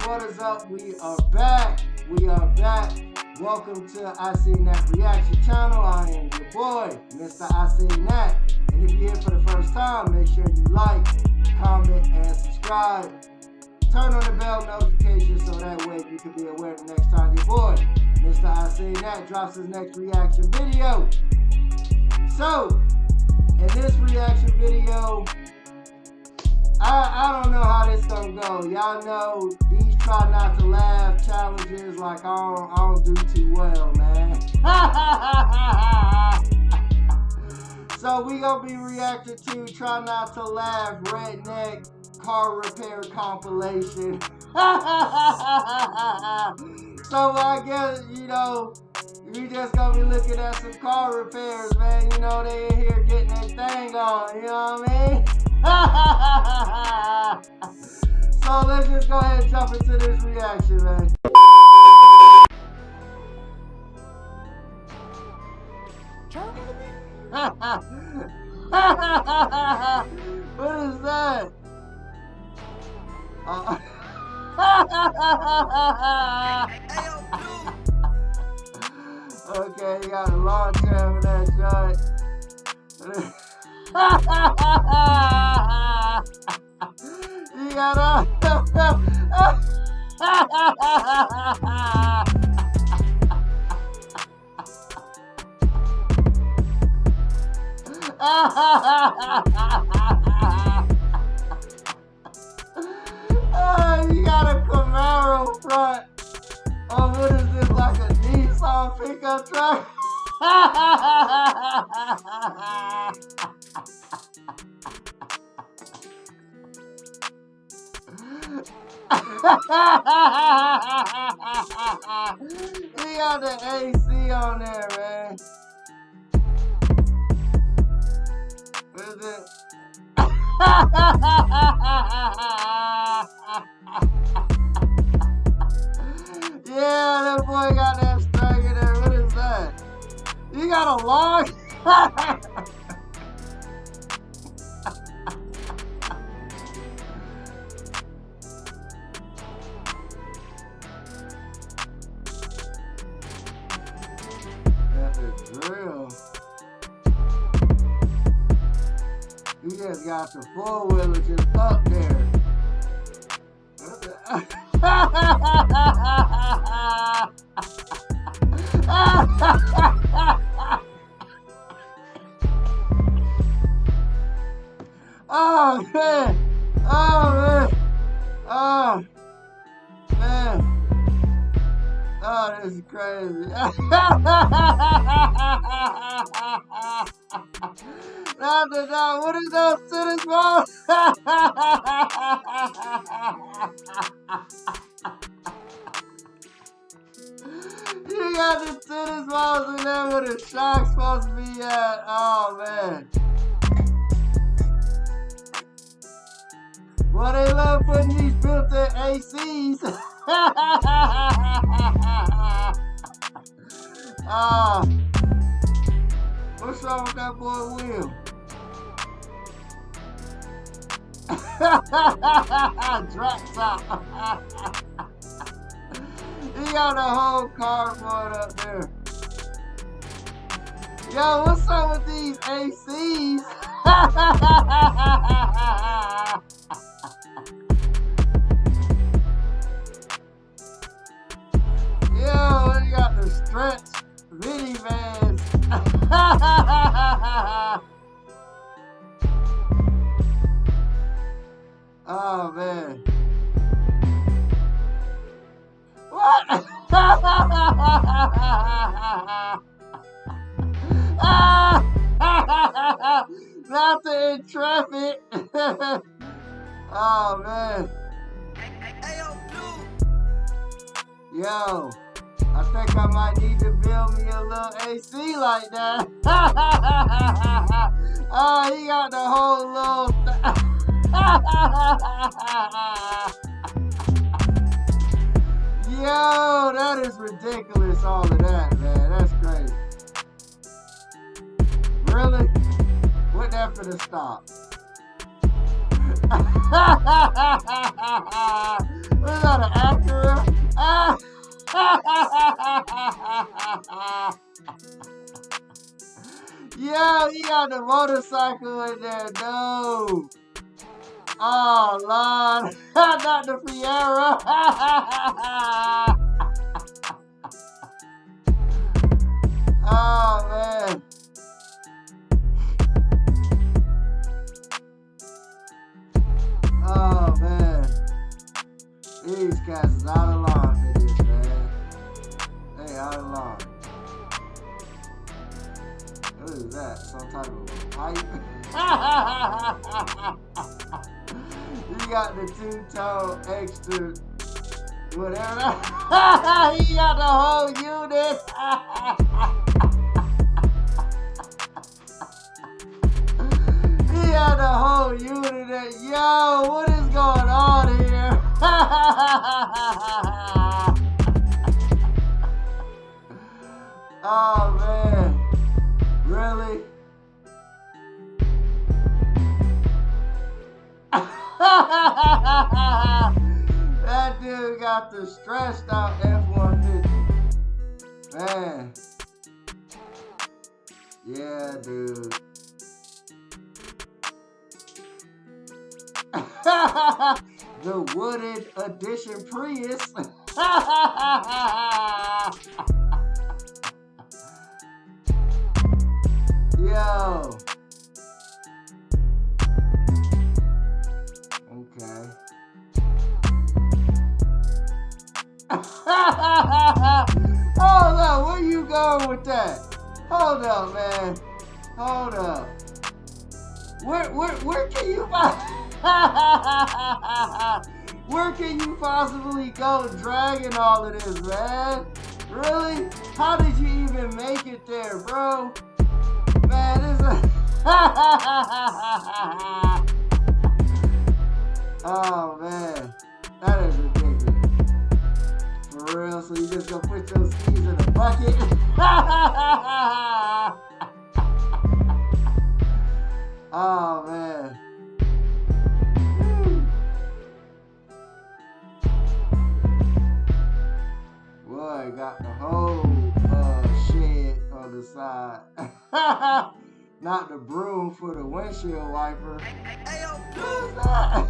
What is up? We are back. Welcome to I See Nat Reaction Channel. I am your boy, Mr. I See Nat. And if you're here for the first time, make sure you like, comment, and subscribe. Turn on the bell notification so that way you can be aware the next time your boy, Mr. I See Nat, drops his next reaction video. So, in this reaction video, I don't know how this gonna go. Y'all know these try not to laugh challenges, like I don't do too well, man. So we gonna be reacting to Try Not to Laugh Redneck car repair compilation. So I guess, we just gonna be looking at some car repairs, man. They in here getting their thing on, you know what I mean? So let's just go ahead and jump into this reaction, man. What is that? Okay, you got a long time for that shot. You got you got a Camaro front. Oh, what is this, like a Nissan pickup truck? He got the AC on there, man. What is it? Yeah, that boy got that strike in there. What is that? You got a log? That's a drill. You just got the four-wheeler just up there. Oh man! Oh man! Oh man! Oh, this is crazy! What is those tennis balls? You got the tennis balls in there where the shock's supposed to be at. Oh man. Well, they love putting these built-in ACs. What's wrong with that boy wheel? Drop top. He got a whole cardboard up there. Yo, what's up with these ACs? Yo, you got the stretch minivans. Oh man. What? Not the Intrepid. Oh man. Yo, I think I might need to build me a little AC like that. Oh, he got the whole little Yo, that is ridiculous, all of that, man. That's crazy. Really? What that for the stop? Was that an Yo, he got the motorcycle in there, no. Oh, Lord. Not the Fiera. Oh, man. Oh, man. These cats is out of line for this, man. They out of line. What is that? Some type of pipe? You got the two-tone extra whatever. He got the whole unit. He got the whole unit. Yo, what is going on here? Oh, man. Really? That dude got the stretched out F-150. Man. Yeah, dude. The wooded edition Prius. Yo. Okay. Hold up, where you going with that? Hold up, man. Hold up. Where can you where can you possibly go dragging all of this, man? Really? How did you even make it there, bro? Man, this is oh, man. That is ridiculous. For real? So you just gonna put your skis in a bucket? Oh, man. Boy, got the whole shed on the side. Not the broom for the windshield wiper. Who's that?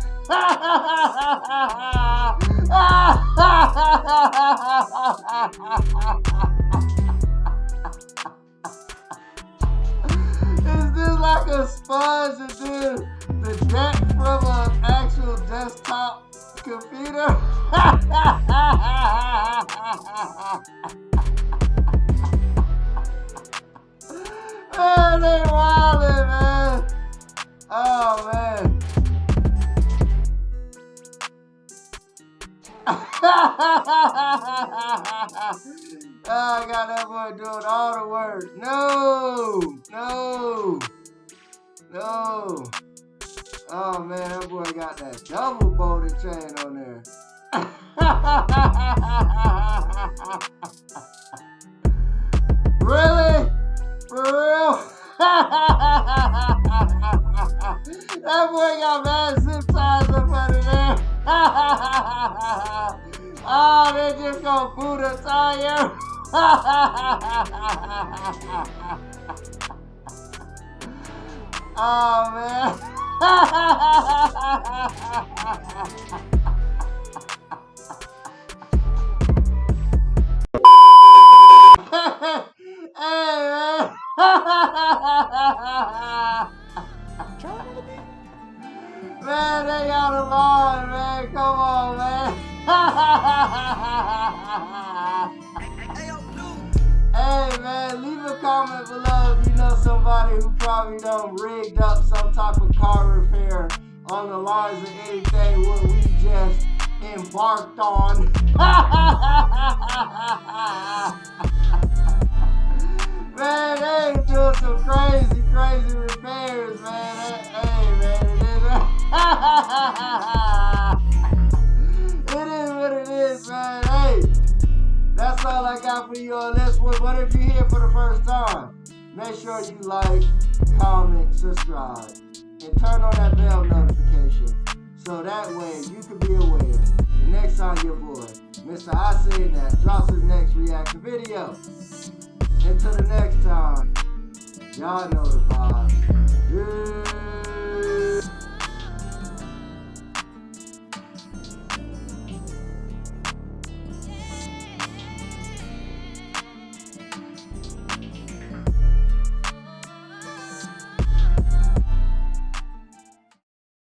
Is this like a sponge that did the deck from an actual desktop computer? Man, they wildin', man. Oh, man. I got that boy doing all the work. No. Oh, man, that boy got that double bolted chain on there. Really? For real? That boy got mad zip ties up under there. Oh, they just gonna boot a tire. Oh, man. Hey, man. Man, they got a line, man. Come on, man. Hey, man, leave a comment below if you know somebody who probably done rigged up some type of car repair on the lines of anything what we just embarked on. Man, they doing some crazy repairs, man. Hey, man, it is what it is, man. Hey, that's all I got for you on this one. But if you're here for the first time, make sure you like, comment, subscribe, and turn on that bell notification so that way you can be aware the next time your boy, Mr. I Say That, drops his next reaction video. Until the next time, y'all know the vibe.